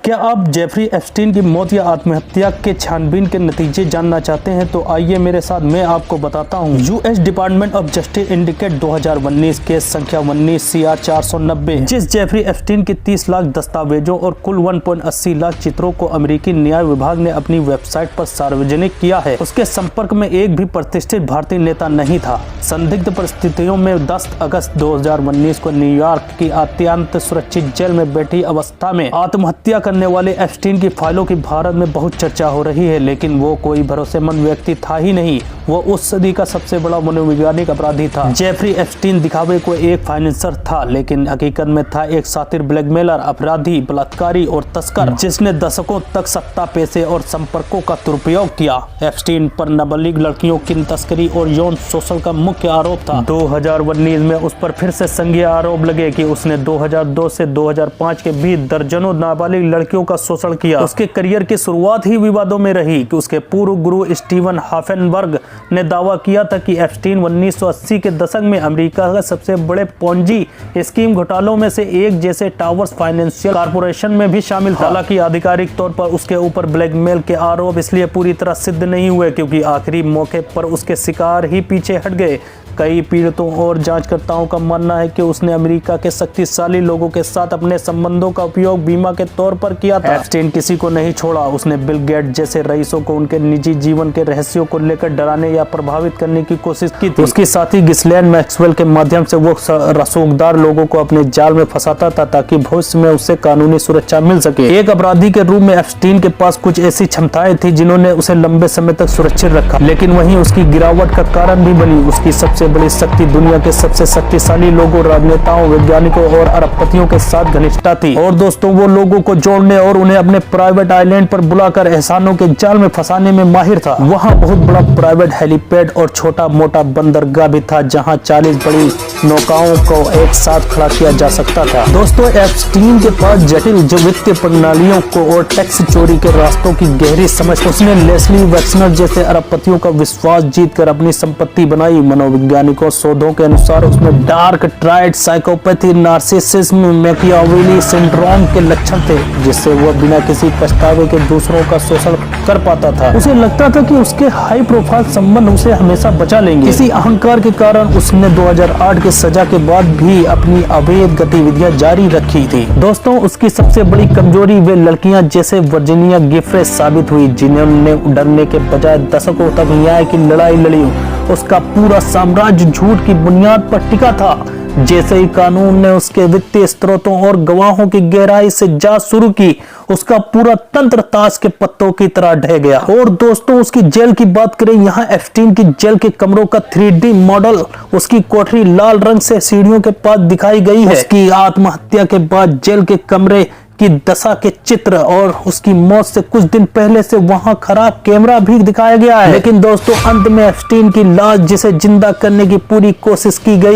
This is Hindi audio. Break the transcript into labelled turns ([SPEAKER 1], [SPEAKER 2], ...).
[SPEAKER 1] क्या आप जेफरी एप्स्टीन की मौत या आत्महत्या के छानबीन के नतीजे जानना चाहते हैं तो आइए मेरे साथ, मैं आपको बताता हूं। US department of justice indicate 2019 case संख्या 19 CR 490, जिस जेफरी एप्स्टीन के 30 लाख दस्तावेजों और कुल 1.80 लाख चित्रों को अमेरिकी न्याय विभाग ने अपनी वेबसाइट पर सार्वजनिक किया है, उसके संपर्क में एक भी प्रतिष्ठित भारतीय नेता नहीं था। संदिग्ध परिस्थितियों में 10 अगस्त 2019 को न्यूयॉर्क की अत्यंत सुरक्षित जेल में बैठी अवस्था में आत्महत्या करने वाले एप्स्टीन की फाइलों की भारत में बहुत चर्चा हो रही है, लेकिन वो कोई भरोसेमंद व्यक्ति था ही नहीं। वो उस सदी का सबसे बड़ा मनोवैज्ञानिक अपराधी था। जेफरी एप्स्टीन दिखावे को एक फाइनेंसर था, लेकिन हकीकत में था एक शातिर ब्लैकमेलर, अपराधी, बलात्कारी और तस्कर, जिसने दशकों तक सत्ता, पैसे और संपर्कों का दुरुपयोग किया। एप्स्टीन पर नाबालिग लड़कियों की तस्करी और यौन शोषण का मुख्य आरोप था। 2019 में उस पर फिर से संज्ञेय आरोप लगे कि उसने 2002 से 2005 के बीच दर्जनों नाबालिग लड़कियों का शोषण किया। उसके करियर की शुरुआत ही विवादों में रही कि उसके पूर्व गुरु स्टीवन हाफेनबर्ग ने दावा किया था कि एप्स्टीन 1980 के दशक में अमेरिका का सबसे बड़े पोंजी स्कीम घोटालों में से एक जैसे टावर्स फाइनेंशियल कॉर्पोरेशन में भी शामिल था। हालांकि आधिकारिक तौर पर उसके ऊपर ब्लैकमेल के आरोप इसलिए पूरी तरह सिद्ध नहीं हुए क्योंकि आखिरी मौके पर उसके शिकार ही पीछे हट गए। कई पीड़ितों और जांचकर्ताओं का मानना है कि उसने अमेरिका के शक्तिशाली लोगों के साथ अपने संबंधों का उपयोग बीमा के तौर पर किया था। एप्स्टीन किसी को नहीं छोड़ा। उसने बिल गेट्स जैसे रईसों को उनके निजी जीवन के रहस्यों को लेकर डराने या प्रभावित करने की कोशिश की थी। उसके साथी गिस्लेन मैक्सवेल के माध्यम से वो रसूखदार लोगों को अपने जाल में फंसाता था ताकि भविष्य में उससे कानूनी सुरक्षा मिल सके। एक अपराधी के रूप में एप्स्टीन के पास कुछ ऐसी क्षमताएं थी जिन्होंने उसे लंबे समय तक सुरक्षित रखा, लेकिन वहीं उसकी गिरावट का कारण भी बनी। उसकी सबसे बड़ी शक्ति दुनिया के सबसे शक्तिशाली लोगों, राजनेताओं, वैज्ञानिकों और अरबपतियों के साथ घनिष्ठता थी। और दोस्तों, वो लोगों को जोड़ने और उन्हें अपने प्राइवेट आइलैंड पर बुलाकर एहसानों के जाल में फंसाने में माहिर था। वहाँ बहुत बड़ा प्राइवेट हेलीपैड और छोटा मोटा बंदरगाह भी था जहाँ 40 बड़ी नौकाओं को एक साथ खड़ा किया जा सकता था। दोस्तों, एप्स्टीन के पास जटिल वित्तीय प्रणालियों को और टैक्स चोरी के रास्तों की गहरी समझ। उसने लेस्ली वैक्सनर जैसे अरबपतियों का विश्वास जीतकर अपनी संपत्ति बनाई। मनोवैज्ञानिकों शोधों के अनुसार उसमें dark tried, psychopathy, narcissism, Machiavelli syndrome के लक्षण थे, जिससे वह बिना किसी पछतावे के दूसरों का शोषण कर पाता था। उसे लगता था कि उसके हाई प्रोफाइल संबंध उसे हमेशा बचा लेंगे। इसी अहंकार के कारण उसने 2008 की सजा के बाद भी अपनी अवैध गतिविधियां जारी रखी थी। दोस्तों, उसकी सबसे बड़ी कमजोरी वे लड़कियां जैसे वर्जीनिया गिफरे साबित हुई, जिन्होंने डरने के बजाय दशकों तक न्याय की लड़ाई लड़ी। उसका पूरा साम्राज्य झूठ की बुनियाद पर टिका था। जैसे ही कानून ने उसके वित्तीय स्रोतों और गवाहों की गहराई से जांच शुरू की, उसका पूरा तंत्र ताश के पत्तों की तरह ढह गया। और दोस्तों, उसकी जेल की बात करें, यहाँ एप्स्टीन की जेल के कमरों का 3D मॉडल, उसकी कोठरी लाल रंग से सीढ़ियों के पास दिखाई गई है। उसकी आत्महत्या के बाद जेल के कमरे की दशा के चित्र और उसकी मौत से कुछ दिन पहले से वहां खराब कैमरा भी दिखाया गया है। लेकिन दोस्तों, अंत में एप्स्टीन की लाश, जिसे जिंदा करने की पूरी कोशिश की गई